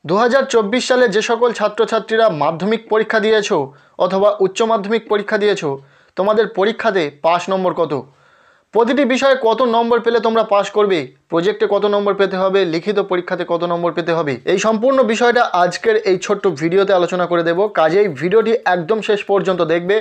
2024 সালে যে সকল ছাত্রছাত্রীরা মাধ্যমিক পরীক্ষা দিয়েছো অথবা উচ্চ মাধ্যমিক পরীক্ষা দিয়েছো তোমাদের পরীক্ষাতে পাস নম্বর কত, প্রতিটি বিষয়ে কত নম্বর পেলে তোমরা পাস করবে, প্রজেক্টে কত নম্বর পেতে হবে, লিখিত পরীক্ষাতে কত নম্বর পেতে হবে, এই সম্পূর্ণ বিষয়টা আজকের এই ছোট্ট ভিডিওতে আলোচনা করে দেব। কাজেই ভিডিওটি একদম শেষ পর্যন্ত দেখবে।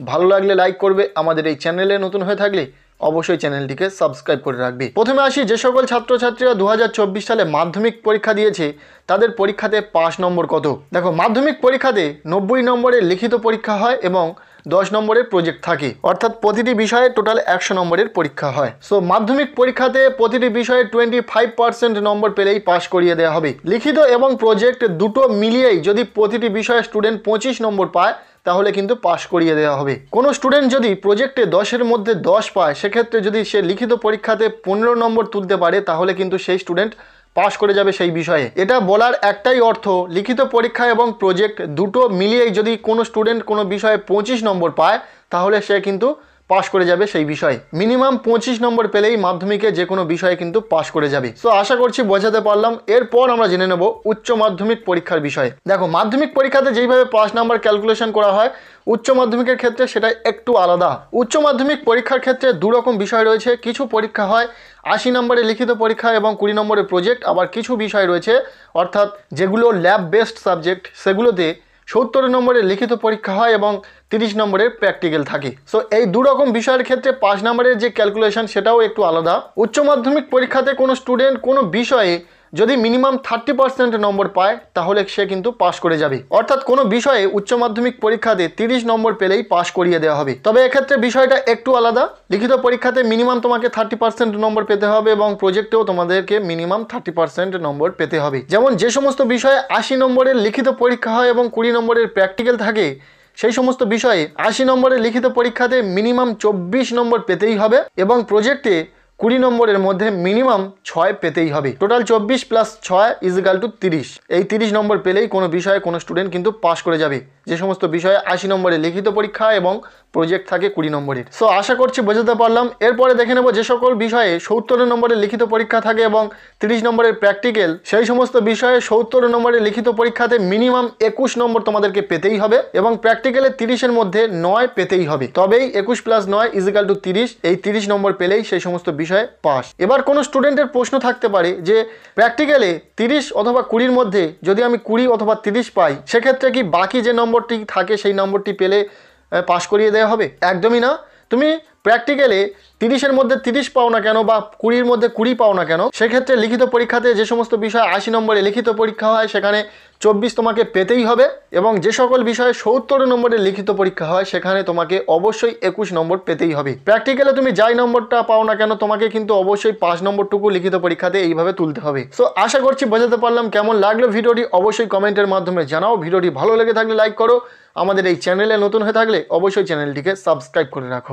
ভালো লাগলে লাইক করবে, আমাদের এই চ্যানেলে নতুন হয়ে থাকলে অবশ্যই চ্যানেলটিকে সাবস্ক্রাইব করে রাখবে। প্রথমে আসি, যে সকল ছাত্রছাত্রীরা 2024 সালে মাধ্যমিক পরীক্ষা দিয়েছে তাদের পরীক্ষাতে পাস নম্বর কত। দেখো, মাধ্যমিক পরীক্ষাতে 90 নম্বরের লিখিত পরীক্ষা হয় এবং 10 নম্বরের প্রজেক্ট থাকে, অর্থাৎ প্রতিটি বিষয়ে টোটাল 100 নম্বরের পরীক্ষা হয়। সো মাধ্যমিক পরীক্ষাতে প্রতিটি বিষয়ে 25% নম্বর পেলেই পাস করিয়ে দেওয়া হবে। লিখিত এবং প্রজেক্ট দুটো মিলিয়েই যদি প্রতিটি বিষয়ে স্টুডেন্ট 25 নম্বর পায় তাহলে কিন্তু পাস করিয়ে দেওয়া হবে। কোনো স্টুডেন্ট যদি প্রজেক্টে 10-এর মধ্যে 10 পায়, সেক্ষেত্রে যদি সে লিখিত পরীক্ষাতে 15 নম্বর তুলতে পারে তাহলে কিন্তু সেই স্টুডেন্ট পাস করে যাবে সেই বিষয়ে। এটা বলার একটাই অর্থ, লিখিত পরীক্ষা এবং প্রজেক্ট দুটো মিলিয়েই যদি কোনো স্টুডেন্ট কোনো বিষয়ে 25 নম্বর পায় তাহলে সে কিন্তু পাস করে যাবে সেই বিষয়ে। মিনিমাম 25 নম্বর পেলেই মাধ্যমিকে যে কোনো বিষয়ে কিন্তু পাস করে যাবে। সো আশা করছি বোঝাতে পারলাম। এরপর আমরা জেনে নেব উচ্চ মাধ্যমিক পরীক্ষার বিষয়ে। দেখো, মাধ্যমিক পরীক্ষাতে যেইভাবে পাস নাম্বার ক্যালকুলেশন করা হয়, উচ্চ মাধ্যমিকের ক্ষেত্রে সেটা একটু আলাদা। উচ্চ মাধ্যমিক পরীক্ষার ক্ষেত্রে দুরকম বিষয় রয়েছে। কিছু পরীক্ষা হয় 80 নম্বরের লিখিত পরীক্ষা এবং 20 নম্বরের প্রজেক্ট। আবার কিছু বিষয় রয়েছে, অর্থাৎ যেগুলো ল্যাব বেসড সাবজেক্ট, সেগুলোতে 70 নম্বরের লিখিত পরীক্ষা হয় এবং 30 নম্বরের প্র্যাকটিক্যাল থাকে। সো এই দুরকম বিষয়ের ক্ষেত্রে 5 নম্বরের যে ক্যালকুলেশন সেটাও একটু আলাদা। উচ্চ মাধ্যমিক পরীক্ষাতে কোনো স্টুডেন্ট কোনো বিষয়ে যদি মিনিমাম 30% নম্বর পায় তাহলে সে কিন্তু পাস করে যাবে। অর্থাৎ কোনো বিষয়ে উচ্চ মাধ্যমিক পরীক্ষাতে 30 নম্বর পেলেই পাস করিয়ে দেওয়া হবে। তবে এক্ষেত্রে বিষয়টা একটু আলাদা। লিখিত পরীক্ষাতে মিনিমাম তোমাকে 30% নম্বর পেতে হবে এবং প্রজেক্টেও তোমাদেরকে মিনিমাম 30% নম্বর পেতে হবে। যেমন যে সমস্ত বিষয়ে 80 নম্বরের লিখিত পরীক্ষা হয় এবং 20 নম্বরের প্র্যাকটিক্যাল থাকে, সেই সমস্ত বিষয়ে 80 নম্বরের লিখিত পরীক্ষাতে মিনিমাম 24 নম্বর পেতেই হবে এবং প্রজেক্টে 20 নম্বরের মধ্যে মিনিমাম 6 পেতেই হবে। টোটাল 24 + 6 = 30। এই 30 নম্বর পেলেই কোনো বিষয়ে কোনো স্টুডেন্ট কিন্তু পাস করে যাবে, যে সমস্ত বিষয়ে 80 নম্বরের লিখিত পরীক্ষা এবং প্রজেক্ট থাকে 20 নম্বরের। সো আশা করছি বোঝাতে পারলাম। এরপরে দেখে নেব যে সকল বিষয়ে 70 নম্বরের লিখিত পরীক্ষা থাকে এবং 30 নম্বরের প্র্যাকটিক্যাল, সেই সমস্ত বিষয়ে 70 নম্বরের লিখিত পরীক্ষাতে মিনিমাম 21 নম্বর তোমাদেরকে পেতেই হবে এবং প্র্যাকটিক্যালে 30-এর মধ্যে 9 পেতেই হবে। তবেই 21 + 9 = 30। এই 30 নম্বর পেলেই সেই সমস্ত বিষয়ে পাস। এবার কোনো স্টুডেন্টের প্রশ্ন থাকতে পারে যে প্র্যাকটিক্যালে 30 অথবা 20-এর মধ্যে যদি আমি 20 অথবা 30 পাই, সেক্ষেত্রে কি বাকি যে নম্বরটি থাকে সেই নম্বরটি পেলে পাস করিয়ে দেওয়া হবে? একদমই না। তুমি প্র্যাকটিক্যালে 30-এর মধ্যে 30 পাও না কেন বা 20-এর মধ্যে 20 পাও না কেন, সেক্ষেত্রে লিখিত পরীক্ষাতে যে সমস্ত বিষয় 80 নম্বরে লিখিত পরীক্ষা হয় সেখানে 24 তোমাকে পেতেই হবে এবং যে সকল বিষয়ে 70 নম্বরের লিখিত পরীক্ষা হয় সেখানে তোমাকে অবশ্যই 21 নম্বর পেতেই হবে। প্র্যাকটিক্যালে তুমি যাই নম্বরটা পাও না কেন, তোমাকে কিন্তু অবশ্যই 5 নম্বরটুকু লিখিত পরীক্ষাতে এইভাবে তুলতে হবে। সো আশা করছি বোঝাতে পারলাম। কেমন লাগলো ভিডিওটি অবশ্যই কমেন্টের মাধ্যমে জানাও। ভিডিওটি ভালো লেগে থাকলে লাইক করো। আমাদের এই চ্যানেলে নতুন হয়ে থাকলে অবশ্যই চ্যানেলটিকে সাবস্ক্রাইব করে রাখো।